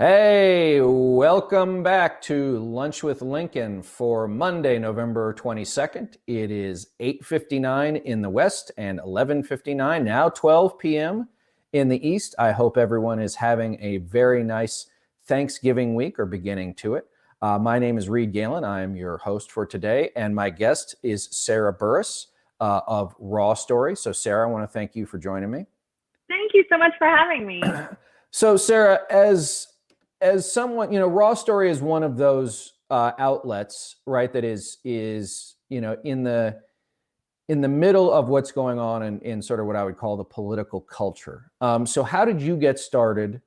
Hey, welcome back to Lunch with Lincoln for Monday, November 22nd. It is 8:59 in the West and 11:59, now 12 p.m. in the East. I hope everyone is having a very nice Thanksgiving week or beginning to it. My name is Reed Galen. I am your host for today, and my guest is Sarah Burris of Raw Story. So, Sarah, I want to thank you for joining me. Thank you so much for having me. So, Sarah, as someone, Raw Story is one of those outlets, right? That is in the middle of what's going on in sort of what I would call the political culture. So, how did you get started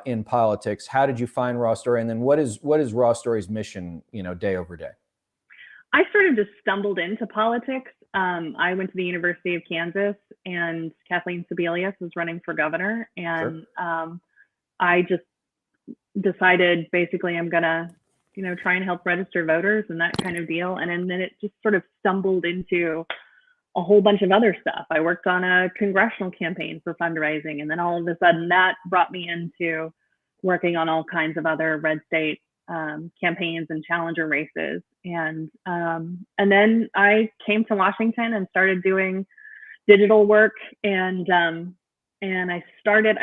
in politics? How did you find Raw Story, and then what is Raw Story's mission, day over day? I sort of just stumbled into politics. I went to the University of Kansas, and Kathleen Sebelius was running for governor, and Sure. I just decided basically I'm gonna, try and help register voters and that kind of deal. And then it just sort of stumbled into a whole bunch of other stuff. I worked on a congressional campaign for fundraising, and then all of a sudden that brought me into working on all kinds of other red state campaigns and chellenger races. And then I came to Washington and started doing digital work, and I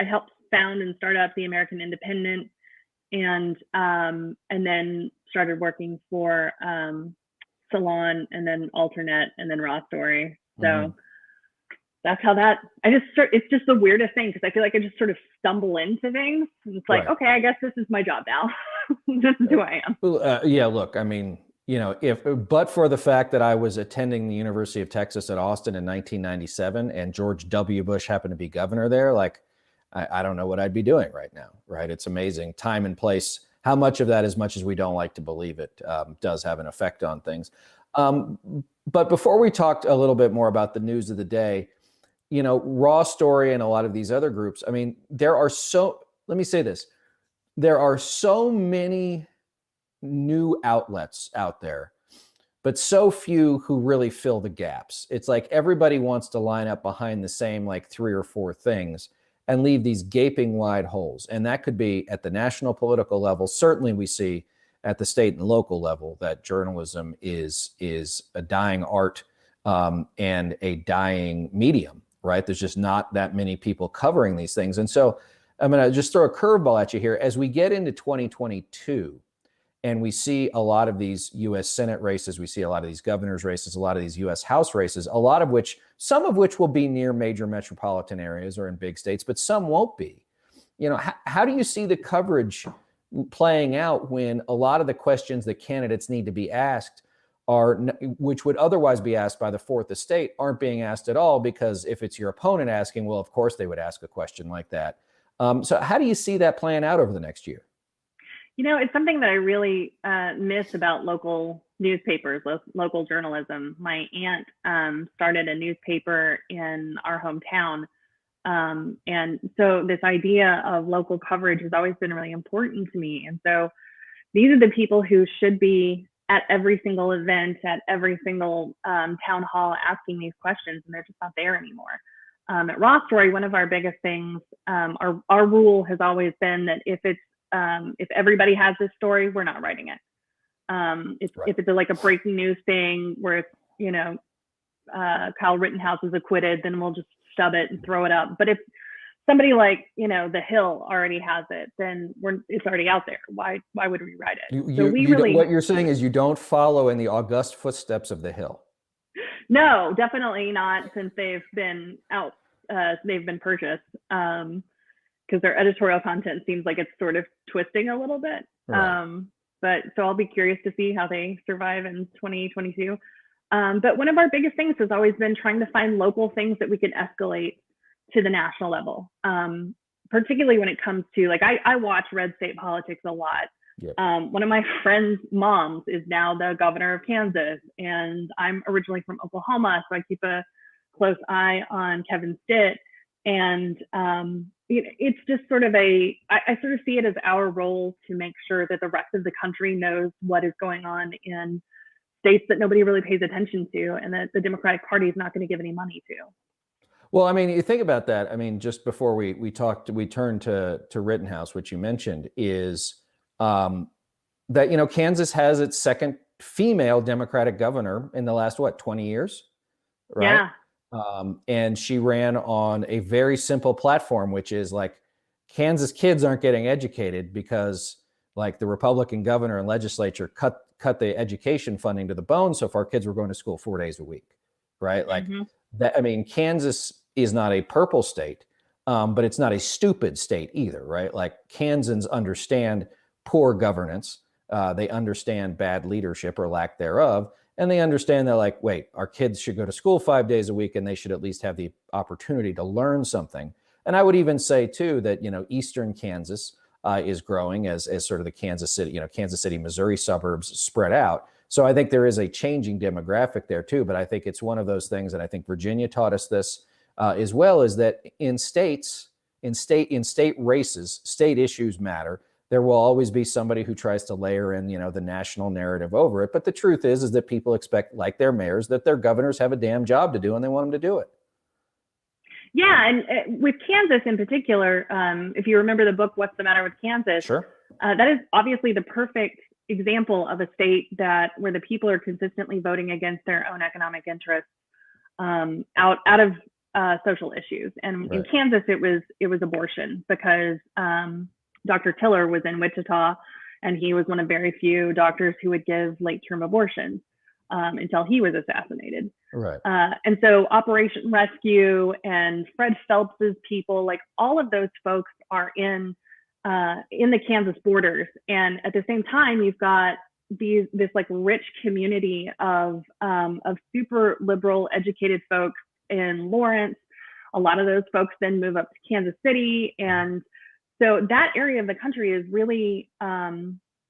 helped found and start up the American Independent, and then started working for Salon, and then Alternate, and then Raw Story. So that's how it's just the weirdest thing, because I feel like I just sort of stumble into things. And it's like, Right. okay, I guess this is my job now. This is who I am. Yeah, look, I mean, but for the fact that I was attending the University of Texas at Austin in 1997 and George W. Bush happened to be governor there, like, I don't know what I'd be doing right now, right? It's amazing. Time and place, how much of that, as much as we don't like to believe it, does have an effect on things. But before we talked a little bit more about the news of the day, Raw Story and a lot of these other groups, I mean, let me say this, there are so many new outlets out there, but so few who really fill the gaps. It's like everybody wants to line up behind the same like 3 or 4 things and leave these gaping wide holes. And that could be at the national political level. Certainly we see at the state and local level that journalism is a dying art and a dying medium, right? There's just not that many people covering these things. And so I'm going to just throw a curveball at you here. As we get into 2022, and we see a lot of these U.S. Senate races, we see a lot of these governor's races, a lot of these U.S. House races, some of which will be near major metropolitan areas or in big states, but some won't be. How do you see the coverage playing out when a lot of the questions that candidates need to be asked which would otherwise be asked by the Fourth Estate, aren't being asked at all? Because if it's your opponent asking, well, of course they would ask a question like that. So how do you see that playing out over the next year? It's something that I really miss about local newspapers, local journalism. My aunt started a newspaper in our hometown. And so this idea of local coverage has always been really important to me. And so these are the people who should be at every single event, at every single town hall asking these questions, and they're just not there anymore. At Raw Story, one of our biggest things, our rule has always been that if everybody has this story, we're not writing it. If it's like a breaking news thing where Kyle Rittenhouse is acquitted, then we'll just shove it and throw it up. But if somebody like The Hill already has it, then it's already out there. Why would we write it? What you're saying is you don't follow in the august footsteps of The Hill. No, definitely not, since they've been out. They've been purchased. Because their editorial content seems like it's sort of twisting a little bit. Right. But so I'll be curious to see how they survive in 2022. But one of our biggest things has always been trying to find local things that we can escalate to the national level. Particularly when it comes to, like, I watch red state politics a lot. Yep. One of my friends' moms is now the governor of Kansas, and I'm originally from Oklahoma, so I keep a close eye on Kevin Stitt. And it's just sort of I sort of see it as our role to make sure that the rest of the country knows what is going on in states that nobody really pays attention to, and that the Democratic Party is not going to give any money to. Well, I mean, you think about that. I mean, just before we turned to Rittenhouse, which you mentioned, is that Kansas has its second female Democratic governor in the last 20 years, right? Yeah. And she ran on a very simple platform, which is like Kansas kids aren't getting educated because like the Republican governor and legislature cut the education funding to the bone. So far, kids were going to school 4 days a week, right? Like that. I mean, Kansas is not a purple state, but it's not a stupid state either, right? Like Kansans understand poor governance. They understand bad leadership or lack thereof. And they understand that, like, wait, our kids should go to school 5 days a week and they should at least have the opportunity to learn something. And I would even say, too, that, Eastern Kansas is growing as sort of the Kansas City, Missouri suburbs spread out. So I think there is a changing demographic there, too. But I think it's one of those things, and I think Virginia taught us this as well, is that in state races, state issues matter. There will always be somebody who tries to layer in, the national narrative over it. But the truth is that people expect, like their mayors, that their governors have a damn job to do and they want them to do it. Yeah. And with Kansas in particular, if you remember the book, What's the Matter with Kansas? Sure. That is obviously the perfect example of a state where the people are consistently voting against their own economic interests out of social issues. And in Kansas, it was abortion because Dr. Tiller was in Wichita, and he was one of very few doctors who would give late-term abortions until he was assassinated. Right. And so Operation Rescue and Fred Phelps's people, like all of those folks, are in the Kansas borders. And at the same time, you've got this like rich community of super liberal, educated folks in Lawrence. A lot of those folks then move up to Kansas City, and so that area of the country is really,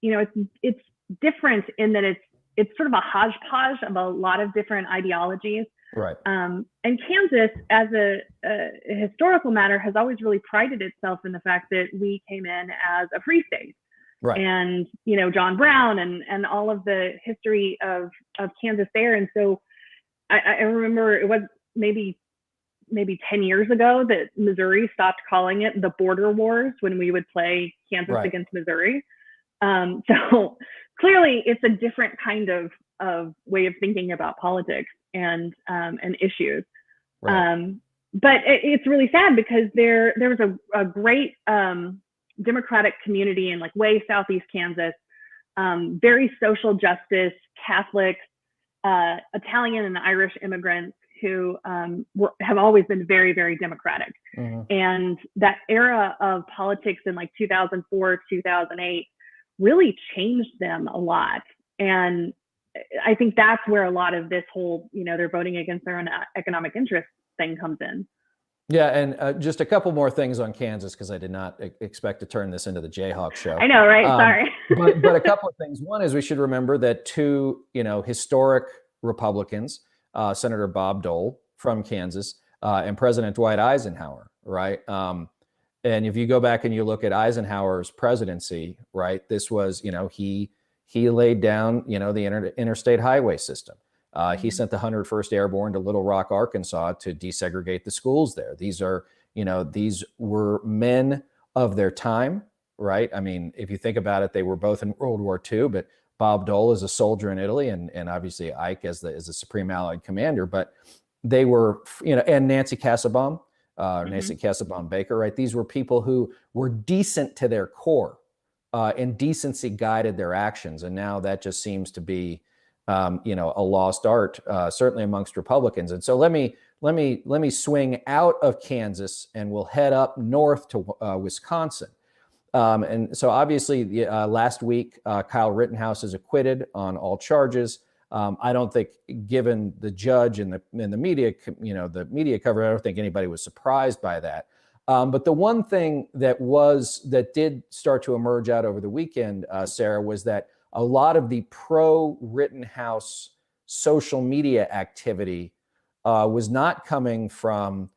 it's different in that it's sort of a hodgepodge of a lot of different ideologies. Right. And Kansas, as a historical matter, has always really prided itself in the fact that we came in as a free state. Right. And, John Brown and all of the history of Kansas there. And so I remember it was maybe 10 years ago that Missouri stopped calling it the border wars when we would play Kansas against Missouri. So clearly it's a different kind of way of thinking about politics and issues. Right. But it's really sad because there was a great Democratic community in like way Southeast Kansas, very social justice, Catholics, Italian and Irish immigrants who have always been very, very Democratic. And that era of politics in like 2004, 2008 really changed them a lot. And I think that's where a lot of this whole, they're voting against their own economic interest thing comes in. Yeah, and just a couple more things on Kansas, because I did not expect to turn this into the Jayhawk show. I know, right? Sorry. but a couple of things. One is we should remember that two, historic Republicans, Senator Bob Dole from Kansas and President Dwight Eisenhower, right? And if you go back and you look at Eisenhower's presidency, right, this was, he laid down, the interstate highway system. He sent the 101st Airborne to Little Rock, Arkansas to desegregate the schools there. These were men of their time, right? I mean, if you think about it, they were both in World War II, but Bob Dole is a soldier in Italy, and obviously Ike as the Supreme Allied Commander. But they were, and Nancy Kassebaum, Nancy Kassebaum Baker, right? These were people who were decent to their core, and decency guided their actions. And now that just seems to be, a lost art, certainly amongst Republicans. And so let me swing out of Kansas, and we'll head up north to Wisconsin. And so obviously last week, Kyle Rittenhouse is acquitted on all charges. I don't think, given the judge and the media, the media coverage, I don't think anybody was surprised by that. But the one thing that did start to emerge out over the weekend, Sarah, was that a lot of the pro-Rittenhouse social media activity was not coming from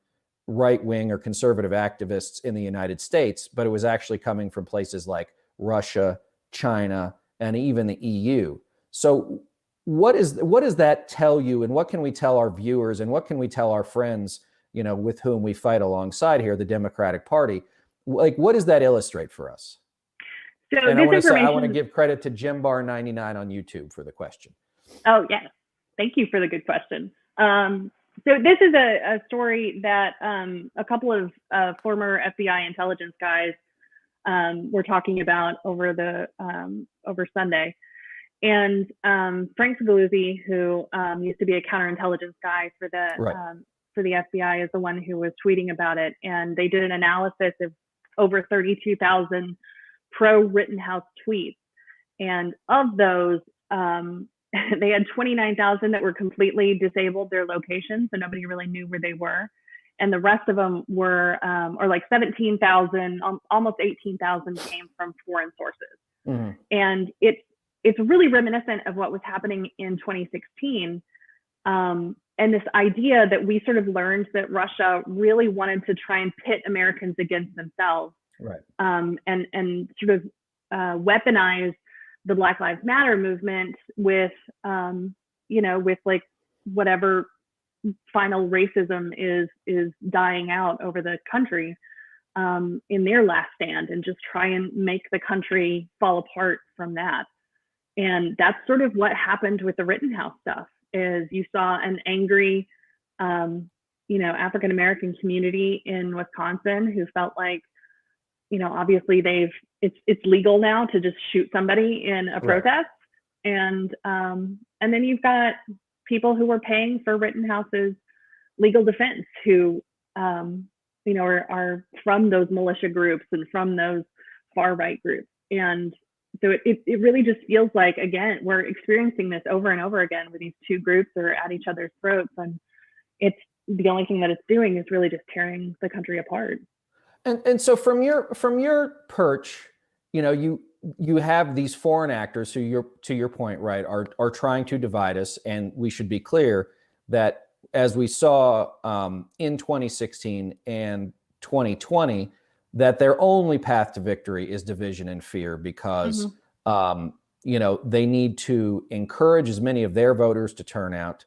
right-wing or conservative activists in the United States, but it was actually coming from places like Russia, China, and even the EU. So what does that tell you, and what can we tell our viewers, and what can we tell our friends with whom we fight alongside here, the Democratic Party. Like, what does that illustrate for us? So and I want to information... give credit to Jim Bar 99 on YouTube for the question. Oh, yes. Thank you for the good question. So this is a story that a couple of former FBI intelligence guys were talking about over Sunday. And Frank Scaluzzi, who used to be a counterintelligence guy for the FBI, is the one who was tweeting about it. And they did an analysis of over 32,000 pro-Rittenhouse tweets. And of those, they had 29,000 that were completely disabled their location, so nobody really knew where they were. And the rest of them were, or like 17,000, almost 18,000 came from foreign sources. Mm-hmm. And it's really reminiscent of what was happening in 2016. And this idea that we sort of learned that Russia really wanted to try and pit Americans against themselves. Right. And sort of weaponize the Black Lives Matter movement with, with like whatever final racism is dying out over the country in their last stand, and just try and make the country fall apart from that. And that's sort of what happened with the Rittenhouse stuff. Is you saw an angry, African-American community in Wisconsin who felt like, obviously it's legal now to just shoot somebody in a protest. Right. And then you've got people who were paying for Rittenhouse's legal defense who, are from those militia groups and from those far right groups. And so it really just feels like, again, we're experiencing this over and over again with these two groups that are at each other's throats. And it's the only thing that it's doing is really just tearing the country apart. And so from your perch, you have these foreign actors who, to your point, right, are trying to divide us. And we should be clear that, as we saw in 2016 and 2020, that their only path to victory is division and fear, because they need to encourage as many of their voters to turn out,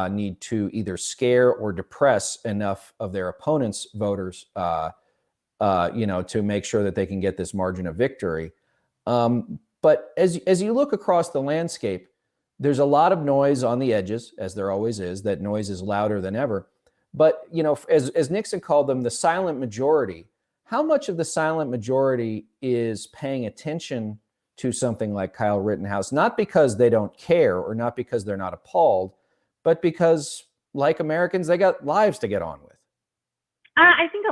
need to either scare or depress enough of their opponents' voters, to make sure that they can get this margin of victory. But as you look across the landscape, there's a lot of noise on the edges, as there always is. That noise is louder than ever. But, as Nixon called them, the silent majority. How much of the silent majority is paying attention to something like Kyle Rittenhouse, not because they don't care or not because they're not appalled, but because, like Americans, they got lives to get on with? I think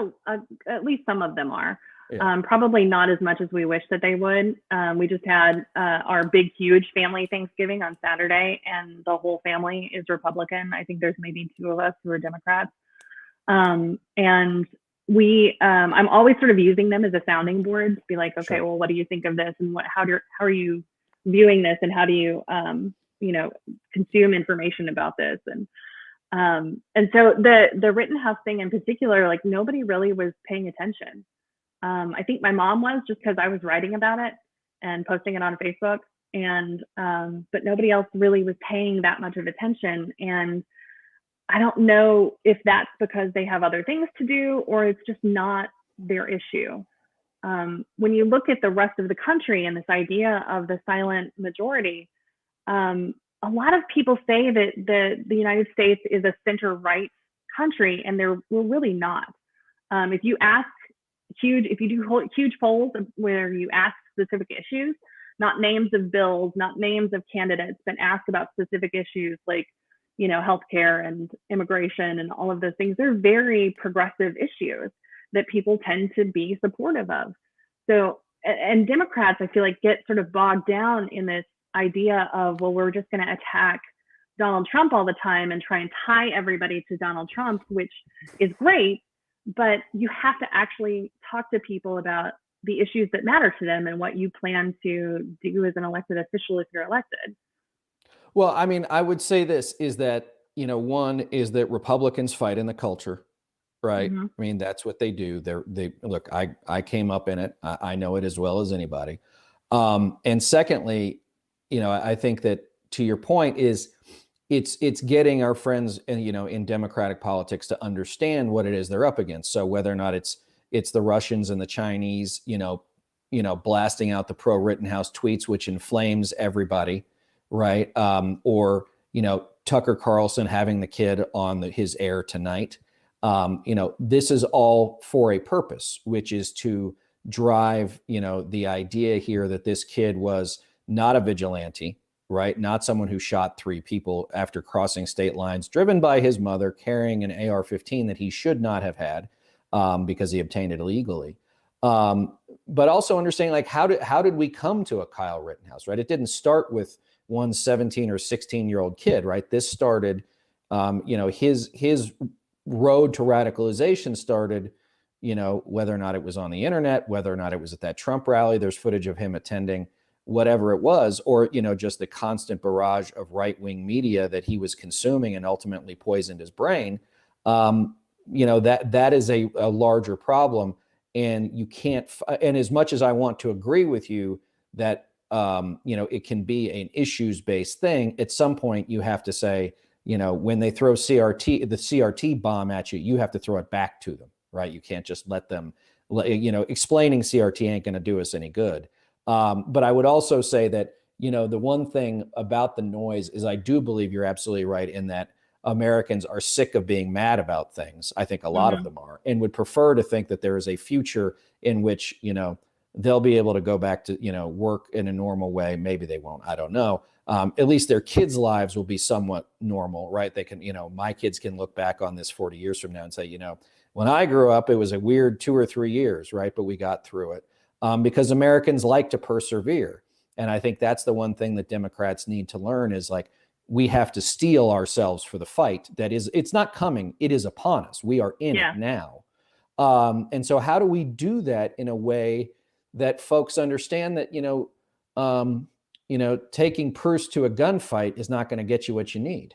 at least some of them are. Yeah. Probably not as much as we wish that they would. We just had our big, huge family Thanksgiving on Saturday, and the whole family is Republican. I think there's maybe two of us who are Democrats. And I'm always sort of using them as a sounding board to be like, okay, sure. Well, what do you think of this? And how are you viewing this? And how do you, consume information about this? And so the Rittenhouse thing in particular, like, nobody really was paying attention. I think my mom was, just because I was writing about it and posting it on Facebook, but nobody else really was paying that much of attention. And I don't know if that's because they have other things to do or it's just not their issue. When you look at the rest of the country and this idea of the silent majority, a lot of people say that the United States is a center-right country, and we're really not. If you do huge polls where you ask specific issues, not names of bills, not names of candidates, but ask about specific issues like, healthcare and immigration and all of those things, they're very progressive issues that people tend to be supportive of. So, and Democrats, I feel like, get sort of bogged down in this idea of, well, we're just going to attack Donald Trump all the time and try and tie everybody to Donald Trump, which is great, but you have to actually talk to people about the issues that matter to them and what you plan to do as an elected official if you're elected. Well, I mean, I would say this is that, one is that Republicans fight in the culture, right? Mm-hmm. I mean, that's what they do. They look, I came up in it. I know it as well as anybody. And secondly, I think that, to your point, is it's getting our friends in Democratic politics to understand what it is they're up against. So whether or not it's the Russians and the Chinese, blasting out the pro Rittenhouse tweets, which inflames everybody, right? Or Tucker Carlson having the kid on his air tonight. This is all for a purpose, which is to drive, the idea here that this kid was not a vigilante, right? Not someone who shot 3 people after crossing state lines, driven by his mother carrying an AR-15 that he should not have had because he obtained it illegally. But also understanding, like, how did we come to a Kyle Rittenhouse, right? It didn't start with one 17 or 16-year-old kid, right? This started, his road to radicalization started, whether or not it was on the internet, whether or not it was at that Trump rally. There's footage of him attending, whatever it was, or, just the constant barrage of right-wing media that he was consuming and ultimately poisoned his brain. That is a larger problem. And you can't, and as much as I want to agree with you that, it can be an issues-based thing, at some point you have to say, when they throw the CRT bomb at you, you have to throw it back to them, right? You can't just let them, explaining CRT ain't going to do us any good. But I would also say that, the one thing about the noise is I do believe you're absolutely right in that Americans are sick of being mad about things. I think a lot of them are, and would prefer to think that there is a future in which, they'll be able to go back to, work in a normal way. Maybe they won't. I don't know. At least their kids' lives will be somewhat normal, right? They can, my kids can look back on this 40 years from now and say, when I grew up, it was a weird 2 or 3 years, right? But we got through it because Americans like to persevere. And I think that's the one thing that Democrats need to learn is, like, we have to steel ourselves for the fight. That is, it's not coming. It is upon us. We are in it now. And so how do we do that in a way that folks understand that, taking Bruce to a gunfight is not going to get you what you need?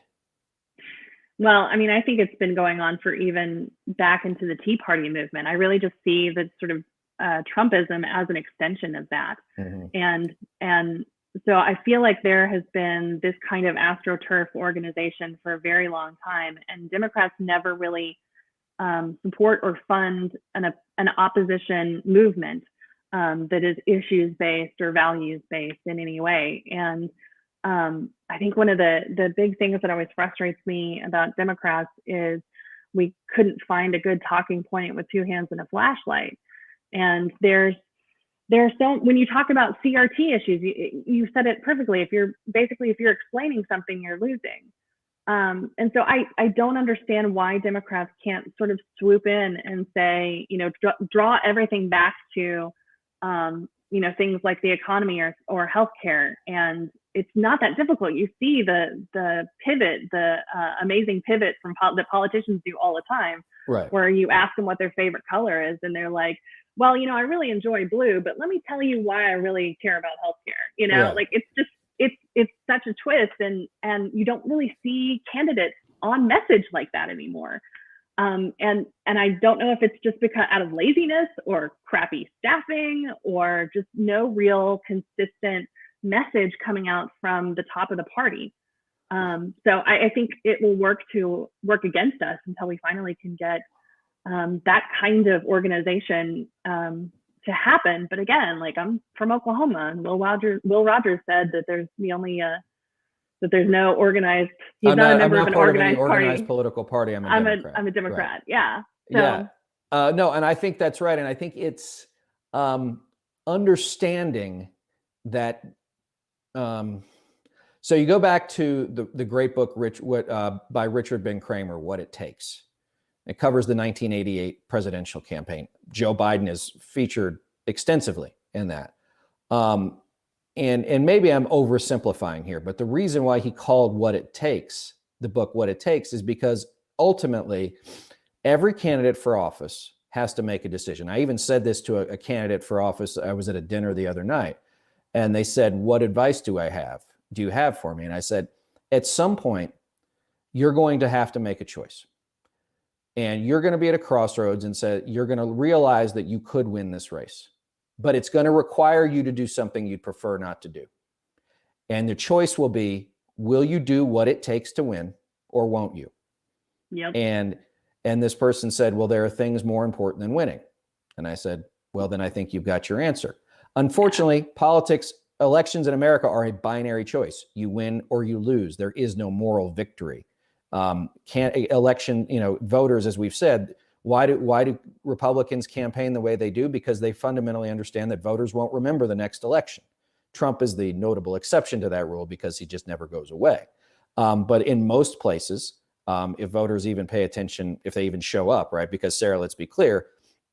Well, I mean, I think it's been going on for even back into the Tea Party movement. I really just see the sort of Trumpism as an extension of that. And so I feel like there has been this kind of astroturf organization for a very long time, and Democrats never really support or fund an opposition movement that is issues-based or values-based in any way. And I think one of the big things that always frustrates me about Democrats is we couldn't find a good talking point with 2 hands and a flashlight. And there's so, when you talk about CRT issues, you said it perfectly. If you're explaining something, you're losing. And so I don't understand why Democrats can't sort of swoop in and say, draw everything back to, things like the economy or healthcare. And it's not that difficult. You see the pivot, the amazing pivot that politicians do all the time, right? Where you ask them what their favorite color is, and they're like, well, I really enjoy blue, but let me tell you why I really care about healthcare. Right. Like, it's just, it's such a twist, and you don't really see candidates on message like that anymore. And I don't know if it's just because out of laziness or crappy staffing or just no real consistent message coming out from the top of the party. So I think it will work against us until we finally can get that kind of organization to happen. But again, like, I'm from Oklahoma, and Will Rogers said that there's no organized. He's not a member of an organized political party. I'm a Democrat. Right. Yeah. So. Yeah. No, and I think that's right, and I think it's understanding that. So you go back to the great book by Richard Ben Kramer, What It Takes. It covers the 1988 presidential campaign. Joe Biden is featured extensively in that. And maybe I'm oversimplifying here, but the reason why he called the book What It Takes, is because ultimately every candidate for office has to make a decision. I even said this to a candidate for office. I was at a dinner the other night, and they said, what advice do you have for me? And I said, at some point, you're going to have to make a choice. And you're going to be at a crossroads and you're going to realize that you could win this race, but it's going to require you to do something you'd prefer not to do. And the choice will be, will you do what it takes to win or won't you? Yep. And this person said, well, there are things more important than winning. And I said, well, then I think you've got your answer. Unfortunately, politics, elections in America are a binary choice. You win or you lose. There is no moral victory. Voters, as we've said, why do Republicans campaign the way they do? Because they fundamentally understand that voters won't remember the next election. Trump is the notable exception to that rule because he just never goes away. But in most places, if voters even pay attention, if they even show up, right? Because Sarah, let's be clear,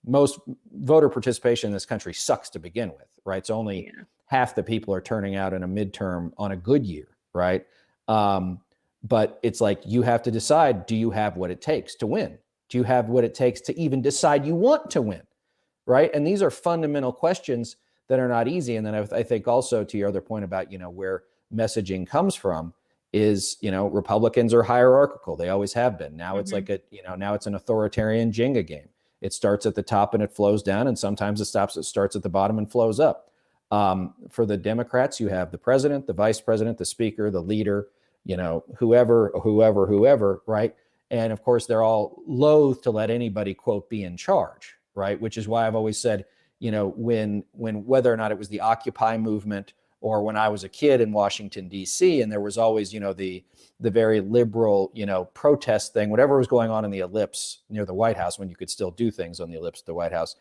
most voter participation in this country sucks to begin with, right? It's only half the people are turning out in a midterm on a good year, right? But it's like, you have to decide, do you have what it takes to win? Do you have what it takes to even decide you want to win, right? And these are fundamental questions that are not easy. And then I think also to your other point about, where messaging comes from is, Republicans are hierarchical. They always have been. Now it's like now it's an authoritarian Jenga game. It starts at the top and it flows down, and sometimes it starts at the bottom and flows up. For the Democrats, you have the president, the vice president, the speaker, the leader, whoever, right? And of course, they're all loath to let anybody, quote, be in charge, right? Which is why I've always said, when whether or not it was the Occupy movement or when I was a kid in Washington, D.C., and there was always, the very liberal, protest thing, whatever was going on in the ellipse near the White House, when you could still do things on the ellipse at the White House,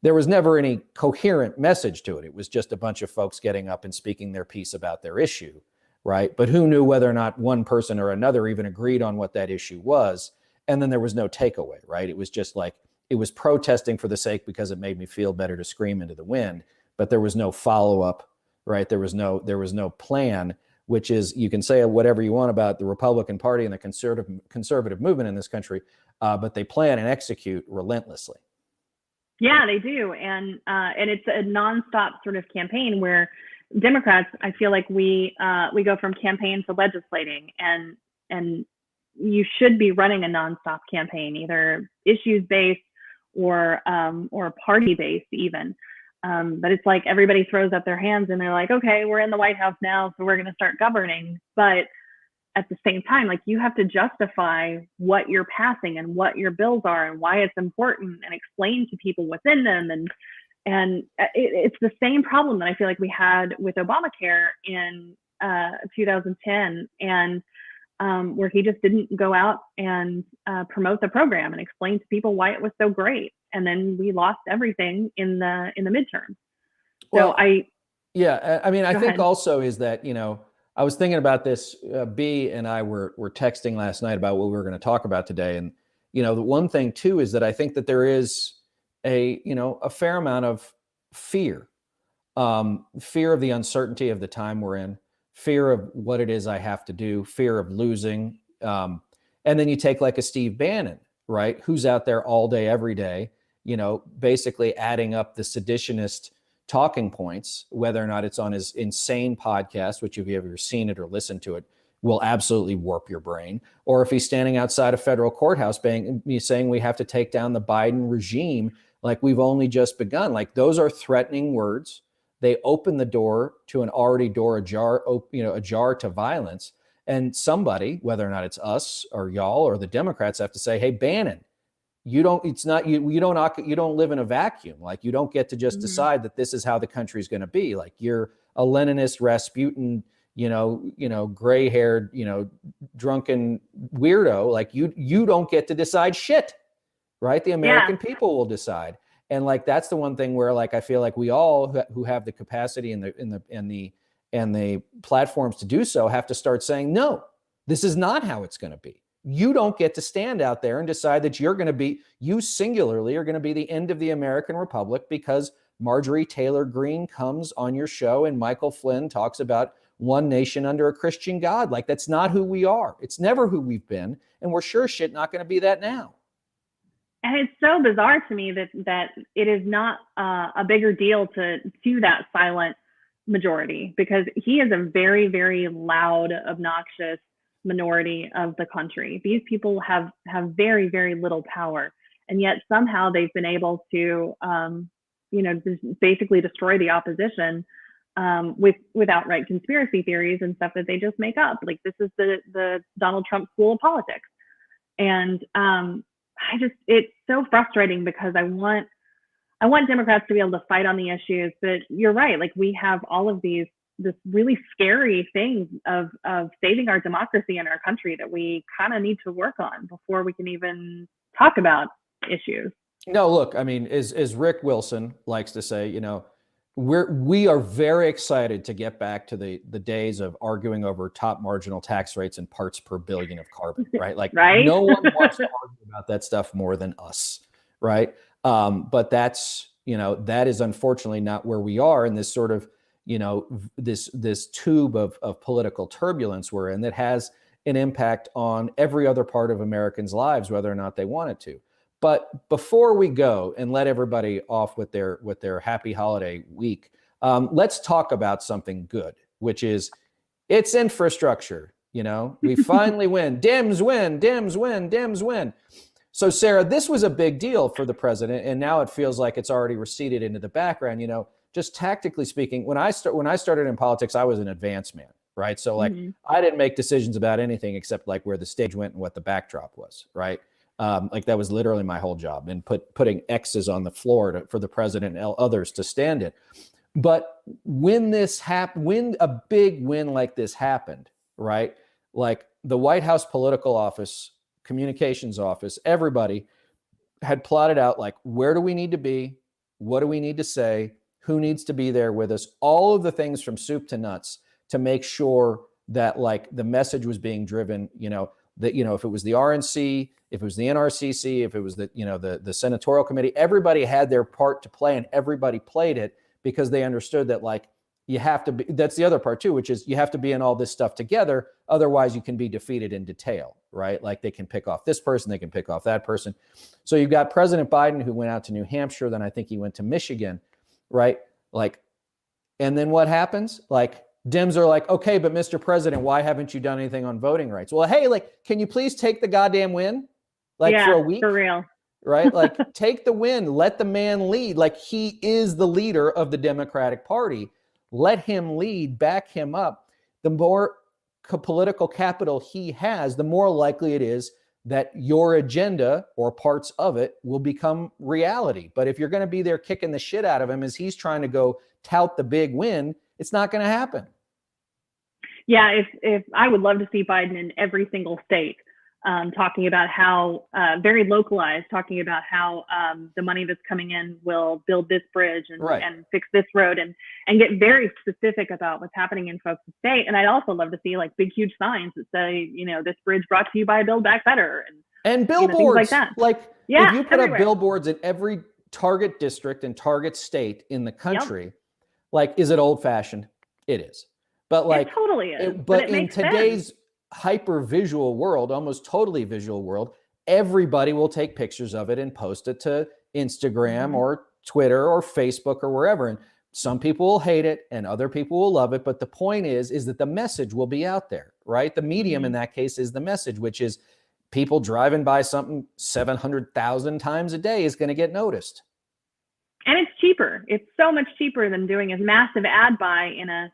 there was never any coherent message to it. It was just a bunch of folks getting up and speaking their piece about their issue, right? But who knew whether or not one person or another even agreed on what that issue was? And then there was no takeaway, right? It was just like, it was protesting for the sake because it made me feel better to scream into the wind, but there was no follow-up, right? There was no plan, which is, you can say whatever you want about the Republican Party and the conservative movement in this country, but they plan and execute relentlessly. Yeah, they do. And it's a nonstop sort of campaign where Democrats, I feel like we go from campaign to legislating, and you should be running a nonstop campaign, either issues based or party based even. But it's like everybody throws up their hands and they're like, okay, we're in the White House now, so we're going to start governing. But at the same time, like, you have to justify what you're passing and what your bills are and why it's important, and explain to people what's in them. And it's the same problem that I feel like we had with Obamacare in 2010, and where he just didn't go out and promote the program and explain to people why it was so great. And then we lost everything in the midterm. Well, so I think also is that, I was thinking about this, B and I were texting last night about what we were going to talk about today. And, the one thing too, is that I think that there is a fair amount of fear of the uncertainty of the time we're in, fear of what it is I have to do, fear of losing. And then you take like a Steve Bannon, right? Who's out there all day, every day, basically adding up the seditionist talking points, whether or not it's on his insane podcast, which if you ever seen it or listened to it, will absolutely warp your brain. Or if he's standing outside a federal courthouse saying we have to take down the Biden regime, like we've only just begun. Like, those are threatening words. They open the door to an already ajar to violence. And somebody, whether or not it's us or y'all or the Democrats, have to say, hey, Bannon, you don't live in a vacuum. Like, you don't get to just decide that this is how the country's going to be. Like, you're a Leninist Rasputin, gray-haired, drunken weirdo. Like, you don't get to decide shit, right? The American people will decide. And like, that's the one thing where, like, I feel like we all who have the capacity and the platforms to do so have to start saying, no, this is not how it's going to be. You don't get to stand out there and decide that you singularly are going to be the end of the American Republic because Marjorie Taylor Greene comes on your show and Michael Flynn talks about one nation under a Christian God. Like, that's not who we are. It's never who we've been. And we're sure shit not going to be that now. And it's so bizarre to me that it is not a bigger deal to that silent majority, because he is a very, very loud, obnoxious minority of the country. These people have very, very little power, and yet somehow they've been able to, just basically destroy the opposition with outright conspiracy theories and stuff that they just make up. Like, this is the Donald Trump school of politics. And it's so frustrating because I want Democrats to be able to fight on the issues, but you're right. Like, we have all of this really scary thing of saving our democracy in our country that we kind of need to work on before we can even talk about issues. No, look, I mean, as Rick Wilson likes to say, you know, we are very excited to get back to the days of arguing over top marginal tax rates and parts per billion of carbon, right? Like, right? No one wants to argue about that stuff more than us, right? But that's, you know, that is unfortunately not where we are in this sort of, you know, this tube of political turbulence we're in that has an impact on every other part of Americans' lives, whether or not they want it to. But before we go and let everybody off with their happy holiday week, let's talk about something good, which is it's infrastructure. You know, we finally win. Dems win. Dems win. Dems win. So, Sarah, this was a big deal for the president, and now it feels like it's already receded into the background. You know, just tactically speaking, when I started in politics, I was an advance man, right? So, like, I didn't make decisions about anything except like where the stage went and what the backdrop was, right? Like, that was literally my whole job, and putting X's on the floor for the president and others to stand in. But when this happened, when a big win like this happened, right? Like, the White House political office, communications office, everybody had plotted out, like, where do we need to be? What do we need to say? Who needs to be there with us? All of the things from soup to nuts to make sure that, like, the message was being driven, you know, that, you know, if it was the RNC, if it was the NRCC, if it was the, you know, the senatorial committee, everybody had their part to play, and everybody played it because they understood that, like, you have to be, that's the other part too, which is you have to be in all this stuff together. Otherwise you can be defeated in detail, right? Like, they can pick off this person, they can pick off that person. So you've got President Biden, who went out to New Hampshire, then I think he went to Michigan, right? Like, and then what happens? Like, Dems are like, okay, but Mr. President, why haven't you done anything on voting rights? Well, hey, like, can you please take the goddamn win? Like, for a week? For real. Right? Like, take the win. Let the man lead. Like, he is the leader of the Democratic Party. Let him lead, back him up. The more political capital he has, the more likely it is that your agenda or parts of it will become reality. But if you're going to be there kicking the shit out of him as he's trying to go tout the big win, it's not going to happen. Yeah, if I would love to see Biden in every single state, talking about how, very localized, talking about how the money that's coming in will build this bridge and fix this road, and get very specific about what's happening in folks' state. And I'd also love to see, like, big, huge signs that say, you know, this bridge brought to you by Build Back Better. And billboards, you know, things like that. Like, yeah, if you put up billboards in every target district and target state in the country, like, is it old fashioned? It is. But, like, it totally is. But in today's hyper visual world, almost totally visual world, everybody will take pictures of it and post it to Instagram or Twitter or Facebook or wherever. And some people will hate it and other people will love it. But the point is that the message will be out there, right? The medium in that case is the message, which is people driving by something 700,000 times a day is going to get noticed. And it's cheaper. It's so much cheaper than doing a massive ad buy in a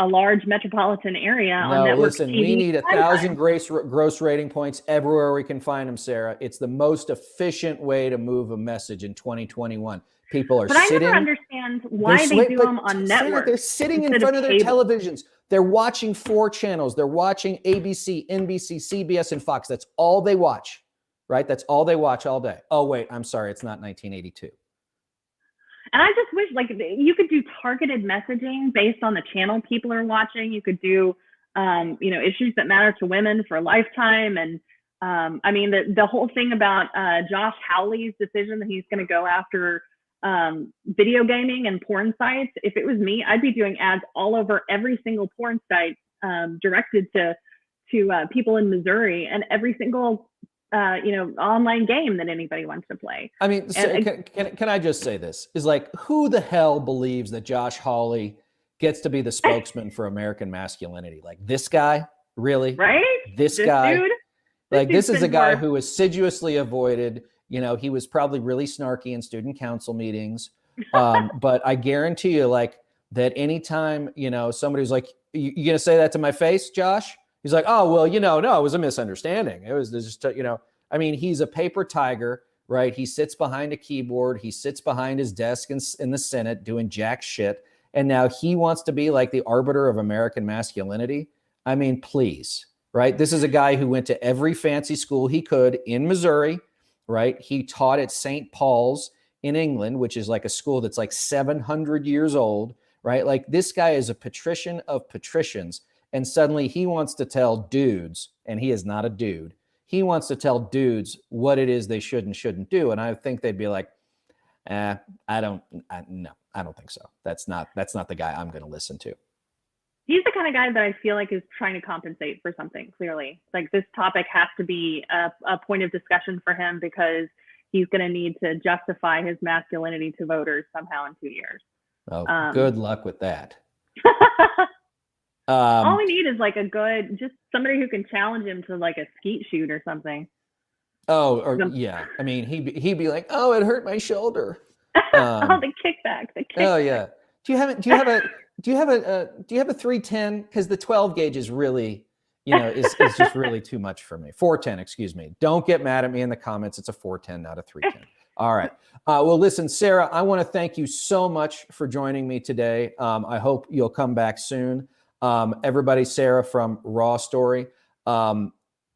large metropolitan area on network TV. We need 1,000 gross rating points everywhere we can find them, Sarah. It's the most efficient way to move a message in 2021. People are sitting. I never understand why they do them on network. They're sitting in front of their televisions. They're watching 4 channels. They're watching ABC, NBC, CBS, and Fox. That's all they watch, right? That's all they watch all day. Oh, wait, I'm sorry. It's not 1982. And I just wish, like, you could do targeted messaging based on the channel people are watching. You could do, issues that matter to women for Lifetime. And I mean, the whole thing about Josh Hawley's decision that he's going to go after video gaming and porn sites. If it was me, I'd be doing ads all over every single porn site directed to people in Missouri, and every single online game that anybody wants to play. I mean, can I just say this? Is like, who the hell believes that Josh Hawley gets to be the spokesman for American masculinity? Like, this guy? Really? Right? This guy? Dude, like, this is a guy who assiduously avoided, he was probably really snarky in student council meetings. But I guarantee you, like, that anytime, somebody's like, you going to say that to my face, Josh? He's like, oh, well, no, it was a misunderstanding. It was just, I mean, he's a paper tiger, right? He sits behind a keyboard. He sits behind his desk in the Senate doing jack shit. And now he wants to be like the arbiter of American masculinity. I mean, please, right? This is a guy who went to every fancy school he could in Missouri, right? He taught at St. Paul's in England, which is like a school that's like 700 years old, right? Like this guy is a patrician of patricians. And suddenly he wants to tell dudes, and he is not a dude. He wants to tell dudes what it is they should and shouldn't do. And I think they'd be like, no, I don't think so. That's not the guy I'm going to listen to. He's the kind of guy that I feel like is trying to compensate for something, clearly. Like this topic has to be a point of discussion for him because he's going to need to justify his masculinity to voters somehow in 2 years. Oh, good luck with that. All we need is like just somebody who can challenge him to like a skeet shoot or something. Oh, or yeah. I mean, he'd be like, oh, it hurt my shoulder. The kickback. Oh yeah. Do you have a 310? Because the 12 gauge is really, is just really too much for me. 410, excuse me. Don't get mad at me in the comments. It's a 410, not a 310. All right. Well, listen, Sarah, I want to thank you so much for joining me today. I hope you'll come back soon. Everybody, Sarah from Raw Story.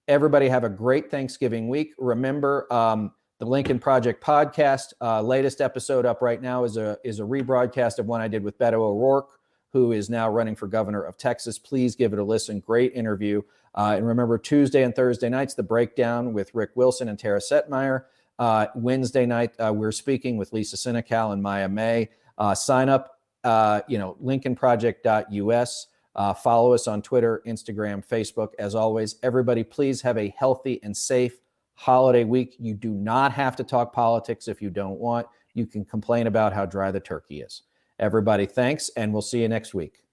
Everybody have a great Thanksgiving week. Remember, the Lincoln Project podcast, latest episode up right now is a rebroadcast of one I did with Beto O'Rourke, who is now running for governor of Texas. Please give it a listen. Great interview. And remember, Tuesday and Thursday nights, the breakdown with Rick Wilson and Tara Setmeyer. Wednesday night, we're speaking with Lisa Sinecal and Maya May. Sign up, lincolnproject.us. Follow us on Twitter, Instagram, Facebook. As always, everybody, please have a healthy and safe holiday week. You do not have to talk politics if you don't want. You can complain about how dry the turkey is. Everybody, thanks, and we'll see you next week.